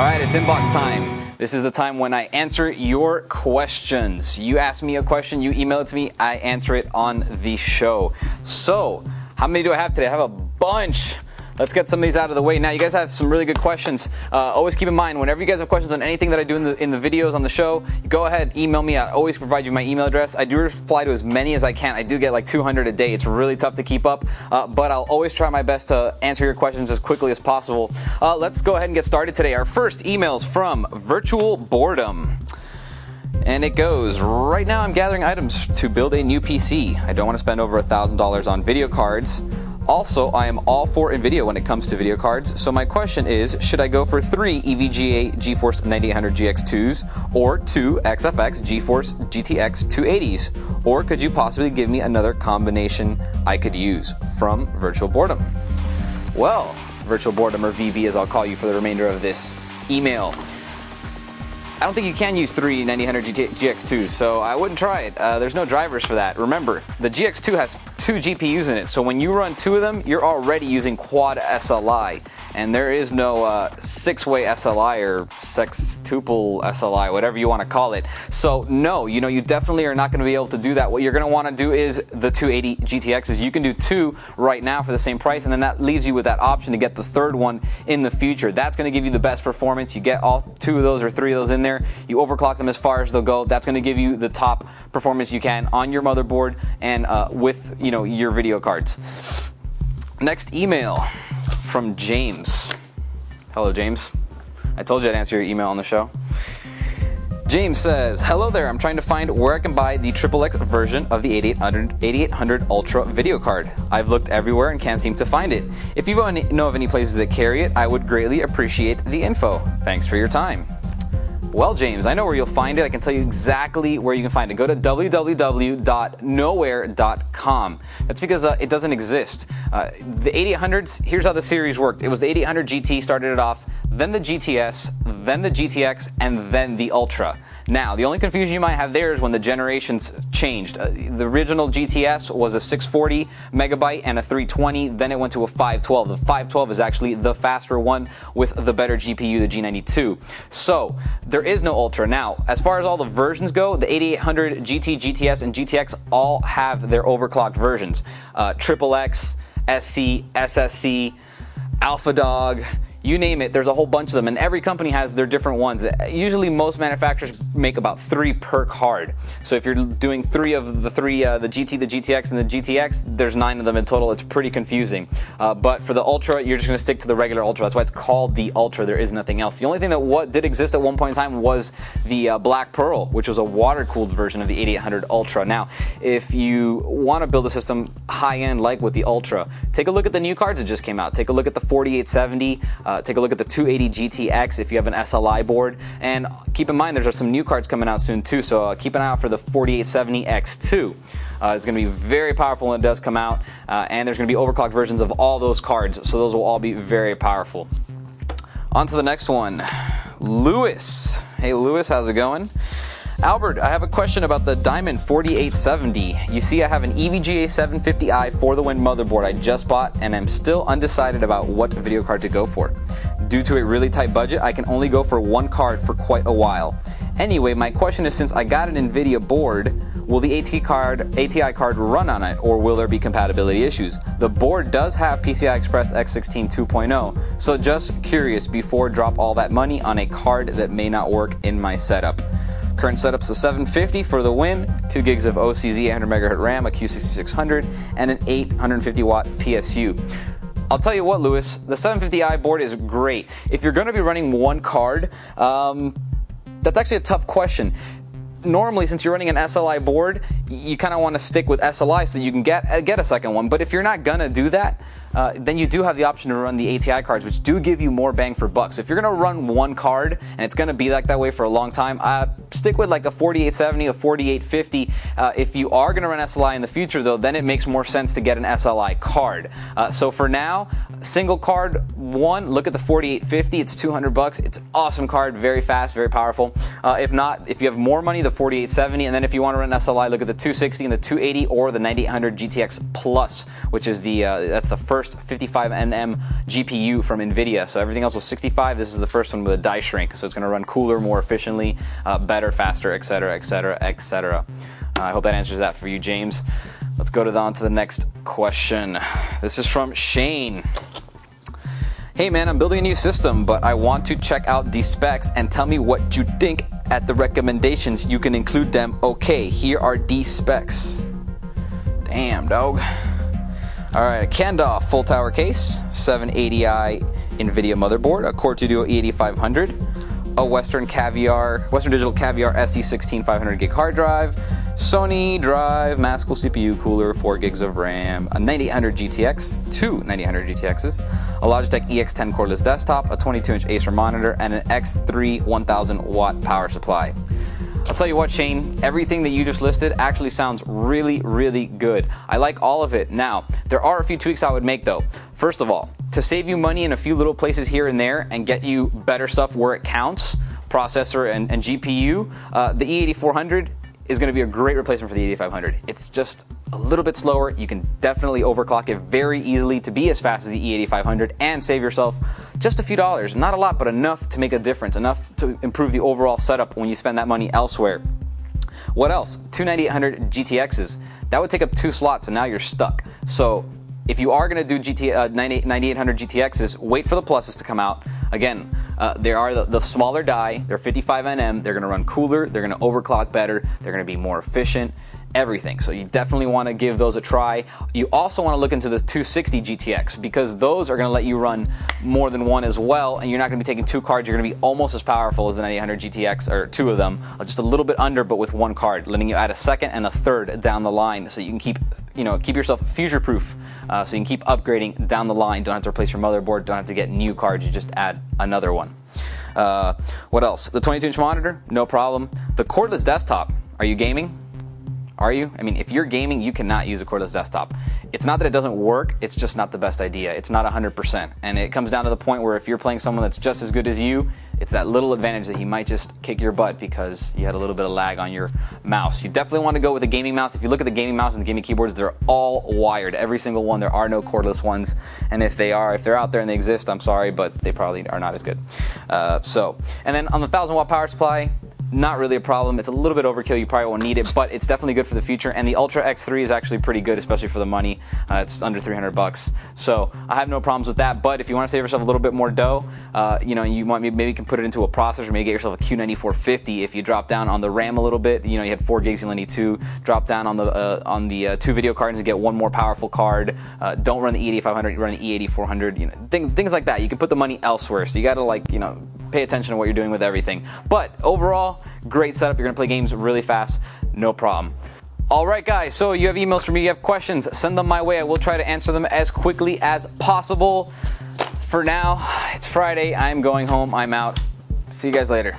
Alright, it's inbox time. This is the time when I answer your questions. You ask me a question, you email it to me, I answer it on the show. So, how many do I have today? I have a bunch. Let's get some of these out of the way. Now, you guys have some really good questions. Always keep in mind, whenever you guys have questions on anything that I do in the videos on the show, go ahead, email me. I always provide you my email address. I do reply to as many as I can. I do get like 200 a day. It's really tough to keep up, but I'll always try my best to answer your questions as quickly as possible. Let's go ahead and get started today. Our first email is from Virtual Boredom. And it goes, right now I'm gathering items to build a new PC. I don't want to spend over $1,000 on video cards. Also, I am all for NVIDIA when it comes to video cards, so my question is, should I go for 3 EVGA GeForce 9800 GX2s or 2 XFX GeForce GTX 280s? Or could you possibly give me another combination I could use? From Virtual Boredom. Well, Virtual Boredom, or VB as I'll call you for the remainder of this email. I don't think you can use 3 9800 GX2s, so I wouldn't try it. There's no drivers for that. Remember, the GX2 has 2 GPUs in it, so when you run 2 of them, you're already using quad SLI, and there is no 6-way SLI or sextuple SLI, whatever you want to call it. So no, you definitely are not going to be able to do that. What you're going to want to do is the 280 GTXs. You can do 2 right now for the same price, and then that leaves you with that option to get the 3rd one in the future. That's going to give you the best performance. You get all 2 of those or 3 of those in there. You overclock them as far as they'll go. That's going to give you the top performance you can on your motherboard and with your video cards. Next email from James. Hello, James. I told you I'd answer your email on the show. James says, hello there, I'm trying to find where I can buy the XXX version of the 8800 Ultra video card. I've looked everywhere and can't seem to find it. If you know of any places that carry it, I would greatly appreciate the info. Thanks for your time. Well, James, I know where you'll find it. I can tell you exactly where you can find it. Go to www.nowhere.com. That's because it doesn't exist. The 8800s, here's how the series worked. It was the 8800 GT started it off, then the GTS, then the GTX, and then the Ultra. Now, the only confusion you might have there is when the generations changed. The original GTS was a 640 megabyte and a 320, then it went to a 512. The 512 is actually the faster one with the better GPU, the G92. So, there is no Ultra. Now, as far as all the versions go, the 8800 GT, GTS, and GTX all have their overclocked versions. XXX, SC, SSC, Alpha Dog, you name it, there's a whole bunch of them, and every company has their different ones. Usually most manufacturers make about 3 per card. So if you're doing 3 of the 3, the GT, the GTX, and the GTX, there's 9 of them in total. It's pretty confusing. But for the Ultra, you're just going to stick to the regular Ultra. That's why it's called the Ultra. There is nothing else. The only thing that did exist at one point in time was the Black Pearl, which was a water-cooled version of the 8800 Ultra. Now, if you want to build a system high-end like with the Ultra, take a look at the new cards that just came out. Take a look at the 4870, take a look at the 280 GTX if you have an SLI board, and keep in mind there's some new cards coming out soon too, so keep an eye out for the 4870 X2. It's going to be very powerful when it does come out, and there's going to be overclocked versions of all those cards, so those will all be very powerful. On to the next one. Lewis. Hey Lewis, how's it going? Albert, I have a question about the Diamond 4870. You see, I have an EVGA 750i for the win motherboard I just bought, and I'm still undecided about what video card to go for. Due to a really tight budget, I can only go for 1 card for quite a while. Anyway, my question is, since I got an NVIDIA board, will the ATI card run on it, or will there be compatibility issues? The board does have PCI Express X16 2.0, so just curious before drop all that money on a card that may not work in my setup. Current setup's a 750 for the win, 2 gigs of OCZ 800 MHz RAM, a Q6600, and an 850 watt PSU. I'll tell you what, Lewis, the 750i board is great. If you're going to be running 1 card, that's actually a tough question. Normally, since you're running an SLI board, you kind of want to stick with SLI so you can get a second one. But if you're not going to do that, then you do have the option to run the ATI cards, which do give you more bang for buck. So if you're going to run 1 card, and it's going to be like that way for a long time, stick with like a 4870, a 4850. If you are going to run SLI in the future, though, then it makes more sense to get an SLI card. So for now, single card one, look at the 4850. It's $200. It's an awesome card, very fast, very powerful. If not, if you have more money, the 4870, and then if you want to run SLI, look at the 260 and the 280 or the 9800 GTX Plus, which is that's the first 55nm GPU from NVIDIA. So everything else was 65. This is the first one with a die shrink, so it's going to run cooler, more efficiently, better, faster, etc., etc., etc. I hope that answers that for you, James. Let's go on to the next question. This is from Shane. Hey man, I'm building a new system, but I want to check out the specs and tell me what you think. At the recommendations, you can include them. Okay, here are the specs. Damn, dog. Alright, a Candoff full tower case, 780i NVIDIA motherboard, a Core 2 Duo E8500, a Western Digital Caviar SE16 500GB hard drive, Sony drive, Mascal CPU cooler, 4 gigs of RAM, a 9800 GTX, two 9800 GTXs, a Logitech EX10 cordless desktop, a 22-inch Acer monitor, and an X3 1000 watt power supply. I'll tell you what, Shane, everything that you just listed actually sounds really, really good. I like all of it. Now, there are a few tweaks I would make though. First of all, to save you money in a few little places here and there and get you better stuff where it counts, processor and GPU, the E8400 is going to be a great replacement for the 8500. It's just a little bit slower. You can definitely overclock it very easily to be as fast as the E8500 and save yourself just a few dollars. Not a lot, but enough to make a difference, enough to improve the overall setup when you spend that money elsewhere. What else? Two 9800 GTXs. That would take up 2 slots, and now you're stuck. So if you are going to do 9800 GTXs, wait for the pluses to come out. Again, they are the smaller die. They're 55nm. They're going to run cooler. They're going to overclock better. They're going to be more efficient. Everything. So you definitely want to give those a try. You also want to look into the 260 GTX because those are going to let you run more than one as well, and you're not going to be taking 2 cards. You're going to be almost as powerful as the 9800 GTX, or 2 of them, just a little bit under, but with 1 card, letting you add a second and a third down the line, so you can keep yourself future-proof. So you can keep upgrading down the line. Don't have to replace your motherboard. Don't have to get new cards. You just add another one. What else? The 22-inch monitor, no problem. The cordless desktop. Are you gaming? Are you? I mean, if you're gaming, you cannot use a cordless desktop. It's not that it doesn't work, it's just not the best idea. It's not 100%. And it comes down to the point where if you're playing someone that's just as good as you, it's that little advantage that he might just kick your butt because you had a little bit of lag on your mouse. You definitely want to go with a gaming mouse. If you look at the gaming mouse and the gaming keyboards, they're all wired. Every single one. There are no cordless ones. And if they're out there and they exist, I'm sorry, but they probably are not as good. And then on the 1000 watt power supply, not really a problem. It's a little bit overkill. You probably won't need it, but it's definitely good for the future. And the Ultra X3 is actually pretty good, especially for the money. It's under $300, so I have no problems with that. But if you want to save yourself a little bit more dough, you want maybe you can put it into a processor. Maybe get yourself a Q9450. If you drop down on the RAM a little bit, you had 4 gigs, you only need 2. Drop down on the 2 video cards and get 1 more powerful card. Don't run the E8500. Run the E8400. Things like that. You can put the money elsewhere. So you got to pay attention to what you're doing with everything. But overall, great setup. You're going to play games really fast, no problem. Alright guys, so you have emails from me, you have questions, send them my way. I will try to answer them as quickly as possible. For now, it's Friday, I'm going home, I'm out. See you guys later.